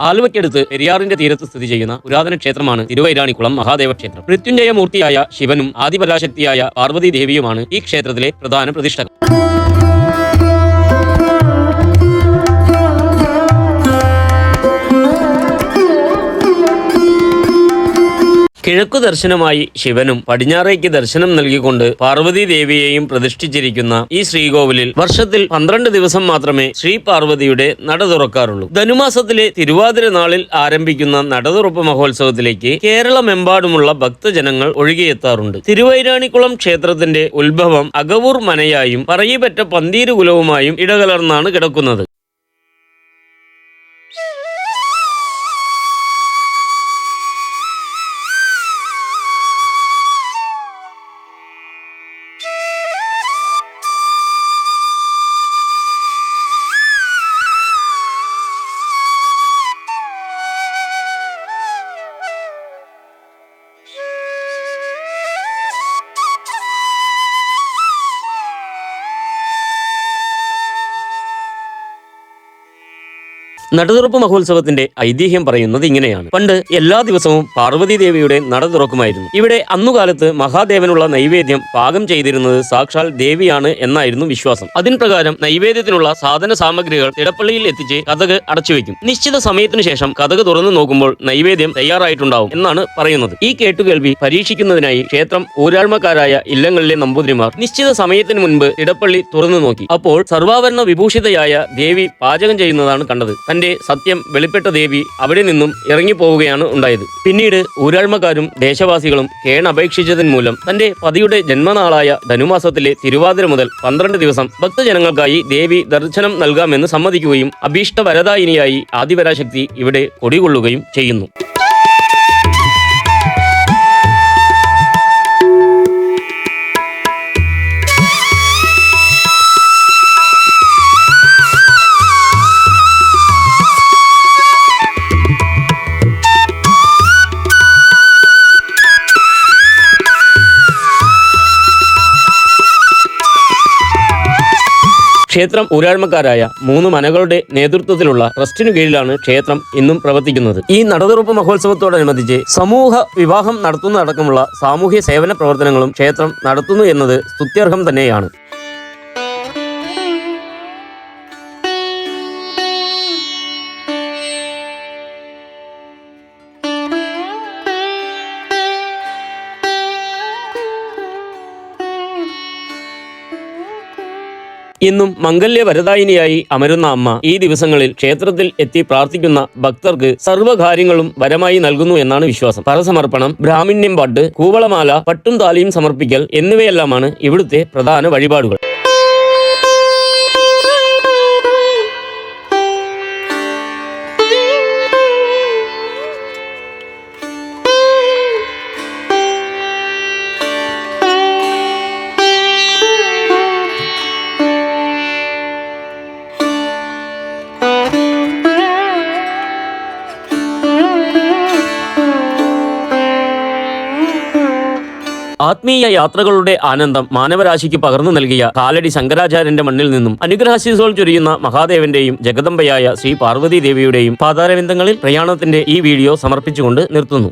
ആലുവയ്ക്കടുത്ത് പെരിയാറിന്റെ തീരത്ത് സ്ഥിതി ചെയ്യുന്ന പുരാതന ക്ഷേത്രമാണ് തിരുവൈരാണിക്കുളം മഹാദേവ ക്ഷേത്രം. മൃത്യുഞ്ജയമൂർത്തിയായ ശിവനും ആദിപരാശക്തിയായ പാർവതി ദേവിയുമാണ് ഈ ക്ഷേത്രത്തിലെ പ്രധാന പ്രതിഷ്ഠകൾ. കിഴക്കു ദർശനമായി ശിവനും പടിഞ്ഞാറേക്ക് ദർശനം നൽകിക്കൊണ്ട് പാർവതി ദേവിയെയും പ്രതിഷ്ഠിച്ചിരിക്കുന്ന ഈ ശ്രീകോവിലിൽ വർഷത്തിൽ 12 ദിവസം മാത്രമേ ശ്രീ പാർവതിയുടെ നട തുറക്കാറുള്ളൂ. ധനുമാസത്തിലെ തിരുവാതിര നാളിൽ ആരംഭിക്കുന്ന നടതുറപ്പ് മഹോത്സവത്തിലേക്ക് കേരളമെമ്പാടുമുള്ള ഭക്തജനങ്ങൾ ഒഴുകിയെത്താറുണ്ട്. തിരുവൈരാണിക്കുളം ക്ഷേത്രത്തിന്റെ ഉത്ഭവം അകവൂർ മനയായും പറയിപ്പറ്റ പന്തീരുകുലവുമായും ഇടകലർന്നാണ് കിടക്കുന്നത്. നടതുറപ്പ് മഹോത്സവത്തിന്റെ ഐതിഹ്യം പറയുന്നത് ഇങ്ങനെയാണ്. പണ്ട് എല്ലാ ദിവസവും പാർവതി ദേവിയുടെ നട തുറക്കുമായിരുന്നു. ഇവിടെ അന്നുകാലത്ത് മഹാദേവനുള്ള നൈവേദ്യം പാകം ചെയ്തിരുന്നത് സാക്ഷാൽ ദേവിയാണ് എന്നായിരുന്നു വിശ്വാസം. അതിൻ പ്രകാരം നൈവേദ്യത്തിനുള്ള സാധന സാമഗ്രികൾ തിടപ്പള്ളിയിൽ എത്തിച്ച് കതക് അടച്ചുവെക്കും. നിശ്ചിത സമയത്തിനു ശേഷം കതക് തുറന്നു നോക്കുമ്പോൾ നൈവേദ്യം തയ്യാറായിട്ടുണ്ടാവും എന്നാണ് പറയുന്നത്. ഈ കേട്ടുകേൾവി പരീക്ഷിക്കുന്നതിനായി ക്ഷേത്രം ഊരാഴ്മക്കാരായ ഇല്ലങ്ങളിലെ നമ്പൂതിരിമാർ നിശ്ചിത സമയത്തിന് മുൻപ് തിടപ്പള്ളി തുറന്നു നോക്കി. അപ്പോൾ സർവാഭരണ വിഭൂഷിതയായ ദേവി പാചകം ചെയ്യുന്നതാണ് കണ്ടത്. തന്റെ സത്യം വെളിപ്പെട്ട ദേവി അവിടെ നിന്നും ഇറങ്ങിപ്പോവുകയാണ് ഉണ്ടായത്. പിന്നീട് ഊരാഴ്മക്കാരും ദേശവാസികളും കേണപേക്ഷിച്ചതിന് മൂലം തന്റെ പതിയുടെ ജന്മനാളായ ധനുമാസത്തിലെ തിരുവാതിര മുതൽ 12 ദിവസം ഭക്തജനങ്ങൾക്കായി ദേവി ദർശനം നൽകാമെന്ന് സമ്മതിക്കുകയും അഭീഷ്ട വരദായിനിയായി ആദിപരാശക്തി ഇവിടെ കൊടികൊള്ളുകയും ചെയ്യുന്നു. ക്ഷേത്രം ഊരാഴ്മക്കാരായ 3 മനകളുടെ നേതൃത്വത്തിലുള്ള ട്രസ്റ്റിനു കീഴിലാണ് ക്ഷേത്രം ഇന്നും പ്രവർത്തിക്കുന്നത്. ഈ നടതുറപ്പ് മഹോത്സവത്തോടനുബന്ധിച്ച് സമൂഹ വിവാഹം നടത്തുന്നതടക്കമുള്ള സാമൂഹ്യ സേവന പ്രവർത്തനങ്ങളും ക്ഷേത്രം നടത്തുന്നു എന്നത് സ്തുത്യർഹം തന്നെയാണ്. ഇന്നും മംഗല്യ വരദായിനിയായി അമരുന്ന അമ്മ ഈ ദിവസങ്ങളിൽ ക്ഷേത്രത്തിൽ എത്തി പ്രാർത്ഥിക്കുന്ന ഭക്തർക്ക് സർവ്വകാര്യങ്ങളും വരമായി നൽകുന്നു എന്നാണ് വിശ്വാസം. പറസമർപ്പണം, ബ്രാഹ്മണ്യം പാട്ട്, കൂവളമാല, പട്ടും താലിയും സമർപ്പിക്കൽ എന്നിവയെല്ലാമാണ് ഇവിടുത്തെ പ്രധാന വഴിപാടുകൾ. ആത്മീയ യാത്രകളുടെ ആനന്ദം മാനവരാശിക്ക് പകർന്നു നൽകിയ കാലടി ശങ്കരാചാര്യന്റെ മണ്ണിൽ നിന്നും അനുഗ്രഹാശീസുകൾ ചൊരിയുന്ന മഹാദേവന്റെയും ജഗദംബയായ ശ്രീ പാർവതി ദേവിയുടെയും പാതാരവിന്ദങ്ങളിൽ പ്രയാണത്തിന്റെ ഈ വീഡിയോ സമർപ്പിച്ചുകൊണ്ട് നിർത്തുന്നു.